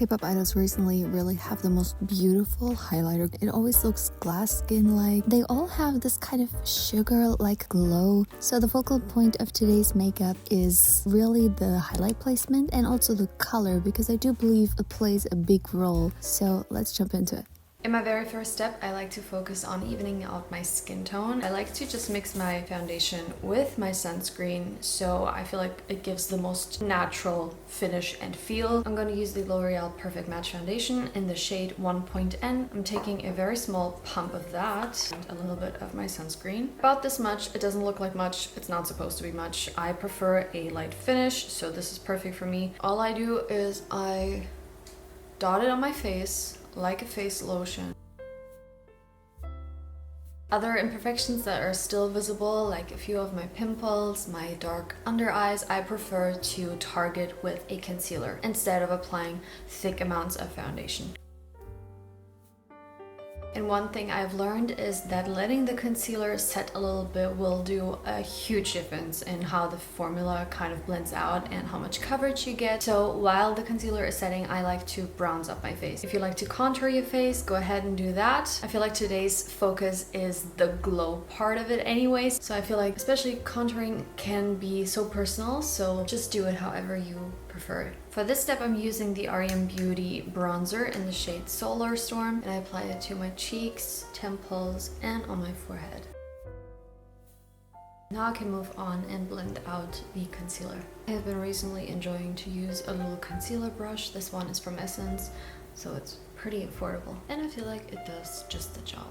K-pop idols recently really have the most beautiful highlighter. It always looks glass skin-like. They all have this kind of sugar-like glow. So the focal point of today's makeup is really the highlight placement and also the color, because I do believe it plays a big role. So let's jump into it. In my very first step, I like to focus on evening out my skin tone. I like to just mix my foundation with my sunscreen, so I feel like it gives the most natural finish and feel. I'm going to use the L'Oreal Perfect Match Foundation in the shade 1.N. I'm taking a very small pump of that and a little bit of my sunscreen. About this much. It doesn't look like much. It's not supposed to be much. I prefer a light finish, so this is perfect for me. All I do is I dot it on my face like a face lotion. Other imperfections that are still visible, like a few of my pimples, my dark under eyes, I prefer to target with a concealer instead of applying thick amounts of foundation. And one thing I've learned is that letting the concealer set a little bit will do a huge difference in how the formula kind of blends out and how much coverage you get. So while the concealer is setting, I like to bronze up my face. If you like to contour your face, go ahead and do that. I feel like today's focus is the glow part of it anyways. So I feel like especially contouring can be so personal, so just do it however you prefer. For this step, I'm using the Beauty bronzer in the shade Solar Storm, and I apply it to my cheeks, temples, and on my forehead. Now I can move on and blend out the concealer. I have been recently enjoying to use a little concealer brush. This one is from Essence, so it's pretty affordable, and I feel like it does just the job.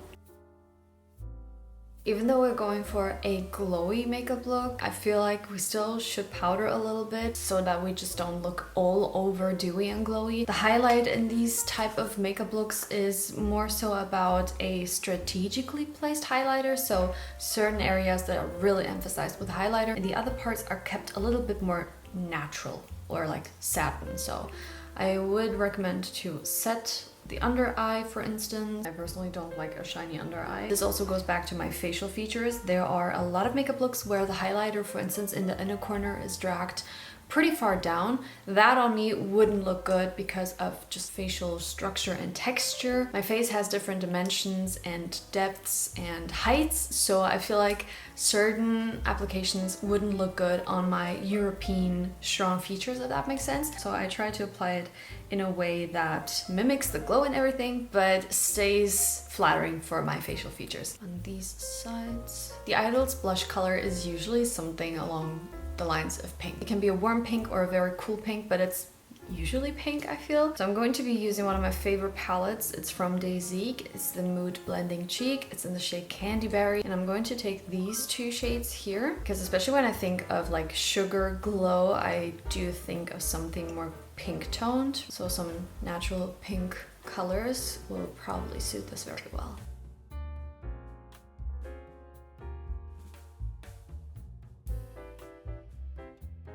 Even though we're going for a glowy makeup look, I feel like we still should powder a little bit so that we just don't look all over dewy and glowy. The highlight in these type of makeup looks is more so about a strategically placed highlighter, so certain areas that are really emphasized with highlighter and the other parts are kept a little bit more natural or like satin. So I would recommend to set the under eye, for instance. I personally don't like a shiny under eye. This also goes back to my facial features. There are a lot of makeup looks where the highlighter, for instance, in the inner corner is dragged pretty far down. That on me wouldn't look good because of just facial structure and texture. My face has different dimensions and depths and heights, so I feel like certain applications wouldn't look good on my European strong features, if that makes sense. So I try to apply it in a way that mimics the glow and everything, but stays flattering for my facial features. On these sides, the Idol's blush color is usually something along the lines of pink. It can be a warm pink or a very cool pink, but it's usually pink, I feel. So I'm going to be using one of my favorite palettes. It's from Dewy. It's the Mood Blending Cheek. It's in the shade Candyberry, and I'm going to take these two shades here because especially when I think of like sugar glow, I do think of something more pink toned. So some natural pink colors will probably suit this very well.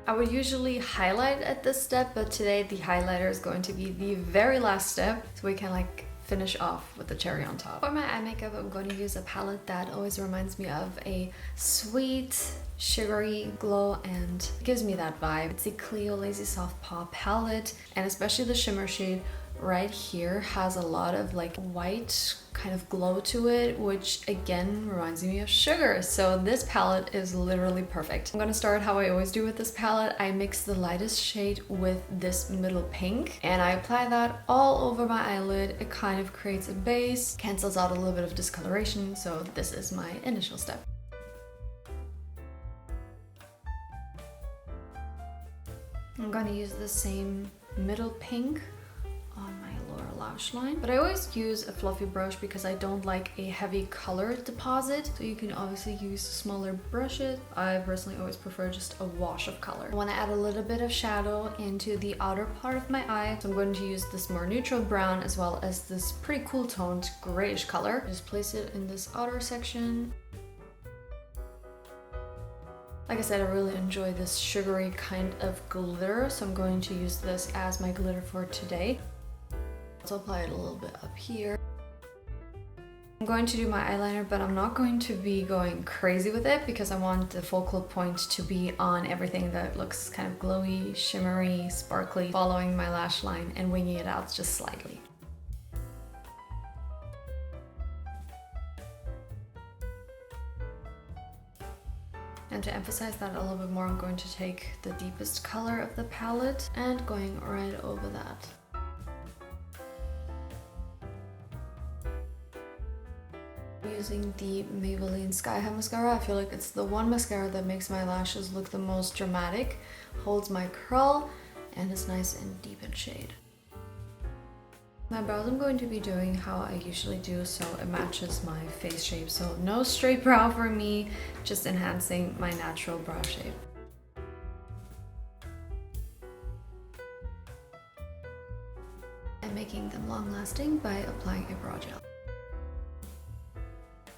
I would usually highlight at this step, but today the highlighter is going to be the very last step, so we can like finish off with the cherry on top. For my eye makeup, I'm going to use a palette that always reminds me of a sweet, sugary glow and gives me that vibe. It's the Clio Lazy Soft Paw palette, and especially the shimmer shade right here has a lot of like white kind of glow to it, which again reminds me of sugar. So this palette is literally perfect. I'm gonna start how I always do with this palette. I mix the lightest shade with this middle pink and I apply that all over my eyelid. It kind of creates a base, cancels out a little bit of discoloration. So this is my initial step. I'm gonna use the same middle pink on my lower lash line, but I always use a fluffy brush because I don't like a heavy color deposit. So you can obviously use smaller brushes. I personally always prefer just a wash of color. I want to add a little bit of shadow into the outer part of my eye, so I'm going to use this more neutral brown as well as this pretty cool toned grayish color. Just place it in this outer section. Like I said, I really enjoy this sugary kind of glitter, so I'm going to use this as my glitter for today. So apply it a little bit up here. I'm going to do my eyeliner, but I'm not going to be going crazy with it because I want the focal point to be on everything that looks kind of glowy, shimmery, sparkly, following my lash line and winging it out just slightly. And to emphasize that a little bit more, I'm going to take the deepest color of the palette and going right over that. Using the Maybelline Sky High Mascara. I feel like it's the one mascara that makes my lashes look the most dramatic, holds my curl, and is nice and deep in shade. My brows I'm going to be doing how I usually do, so it matches my face shape. So no straight brow for me, just enhancing my natural brow shape. And making them long lasting by applying a brow gel.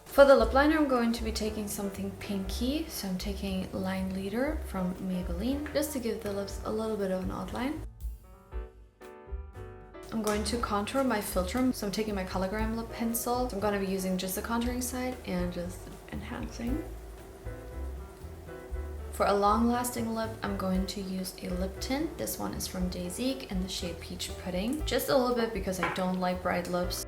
For the lip liner, I'm going to be taking something pinky, so I'm taking Line Leader from Maybelline, just to give the lips a little bit of an outline. I'm going to contour my filter, so I'm taking my Cologram lip pencil. So I'm going to be using just the contouring side and just enhancing. For a long-lasting lip, I'm going to use a lip tint. This one is from Daisy in the shade Peach Pudding. Just a little bit because I don't like bright lips.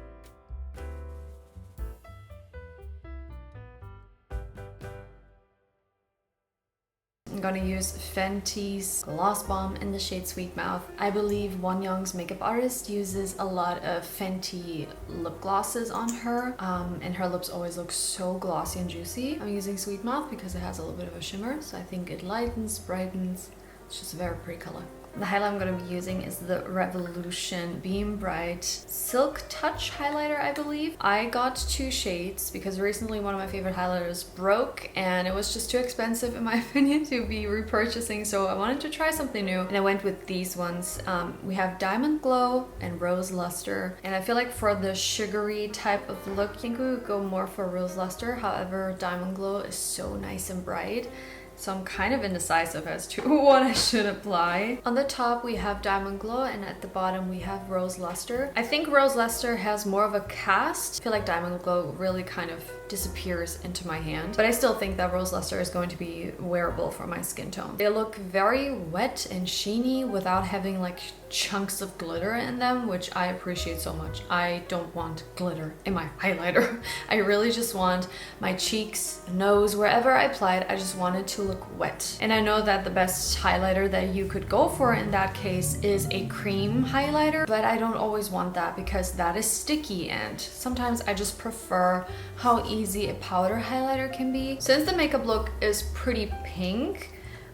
I'm gonna use Fenty's Gloss Bomb in the shade Sweet Mouth. I believe Wonyoung's makeup artist uses a lot of Fenty lip glosses on her, and her lips always look so glossy and juicy. I'm using Sweet Mouth because it has a little bit of a shimmer, so I think it lightens, brightens. It's just a very pretty color. The highlight I'm going to be using is the Revolution Beam Bright Silk Touch highlighter, I believe. I got 2 shades because recently one of my favorite highlighters broke and it was just too expensive in my opinion to be repurchasing, so I wanted to try something new and I went with these ones. We have Diamond Glow and Rose Luster, and I feel like for the sugary type of look, I think we would go more for Rose Luster. However, Diamond Glow is so nice and bright. So I'm kind of indecisive as to what I should apply. On the top we have Diamond Glow and at the bottom we have Rose Luster. I think Rose Luster has more of a cast. I feel like Diamond Glow really kind of disappears into my hand, but I still think that Rose Luster is going to be wearable for my skin tone. They look very wet and sheeny without having like chunks of glitter in them, which I appreciate so much. I don't want glitter in my highlighter. I really just want my cheeks, nose, wherever I apply it, I just want it to look wet. And I know that the best highlighter that you could go for in that case is a cream highlighter, but I don't always want that because that is sticky, and sometimes I just prefer how easy a powder highlighter can be. Since the makeup look is pretty pink,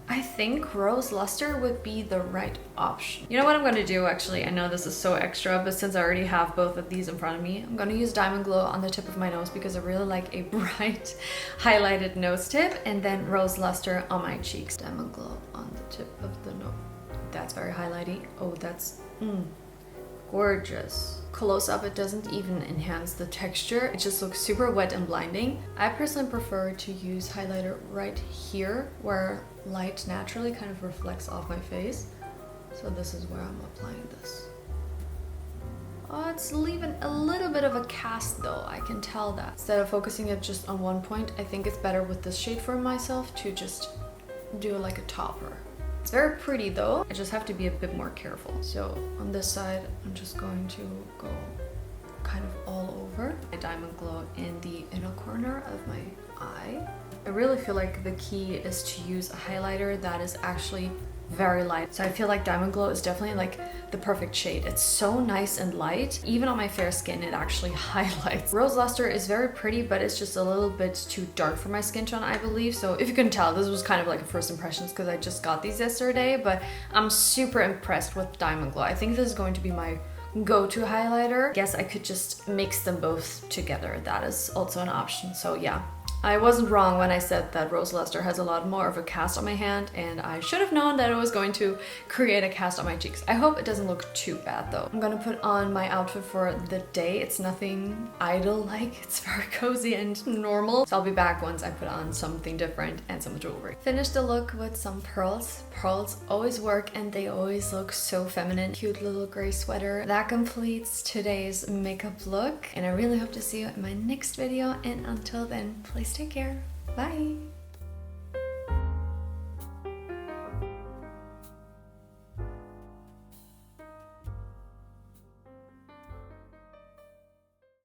I think Rose Luster would be the right option. You know what I'm gonna do actually? I know this is so extra, but since I already have both of these in front of me, I'm gonna use Diamond Glow on the tip of my nose because I really like a bright highlighted nose tip, and then Rose Luster on my cheeks. Diamond Glow on the tip of the nose. That's very highlighty. Oh, that's gorgeous. Close up, it doesn't even enhance the texture. It just looks super wet and blinding. I personally prefer to use highlighter right here where light naturally kind of reflects off my face. So this is where I'm applying this. Oh, it's leaving a little bit of a cast though, I can tell that. Instead of focusing it just on one point, I think it's better with this shade for myself to just do like a topper. It's very pretty though, I just have to be a bit more careful. So on this side, I'm just going to go kind of all over. My Diamond Glow in the inner corner of my eye. I really feel like the key is to use a highlighter that is actually very light. So I feel like Diamond Glow is definitely like the perfect shade. It's so nice and light. Even on my fair skin, it actually highlights. Rose Luster is very pretty, but it's just a little bit too dark for my skin tone, I believe. So if you can tell, this was kind of like a first impressions because I just got these yesterday, but I'm super impressed with Diamond Glow. I think this is going to be my go-to highlighter. I guess I could just mix them both together. That is also an option. So yeah, I wasn't wrong when I said that Rose Luster has a lot more of a cast on my hand, and I should have known that it was going to create a cast on my cheeks. I hope it doesn't look too bad though. I'm gonna put on my outfit for the day. It's nothing idol-like, it's very cozy and normal. So I'll be back once I put on something different and some jewelry. Finish the look with some pearls. Pearls always work and they always look so feminine. Cute little gray sweater. That completes today's makeup look, and I really hope to see you in my next video, and until then, please take care. Bye!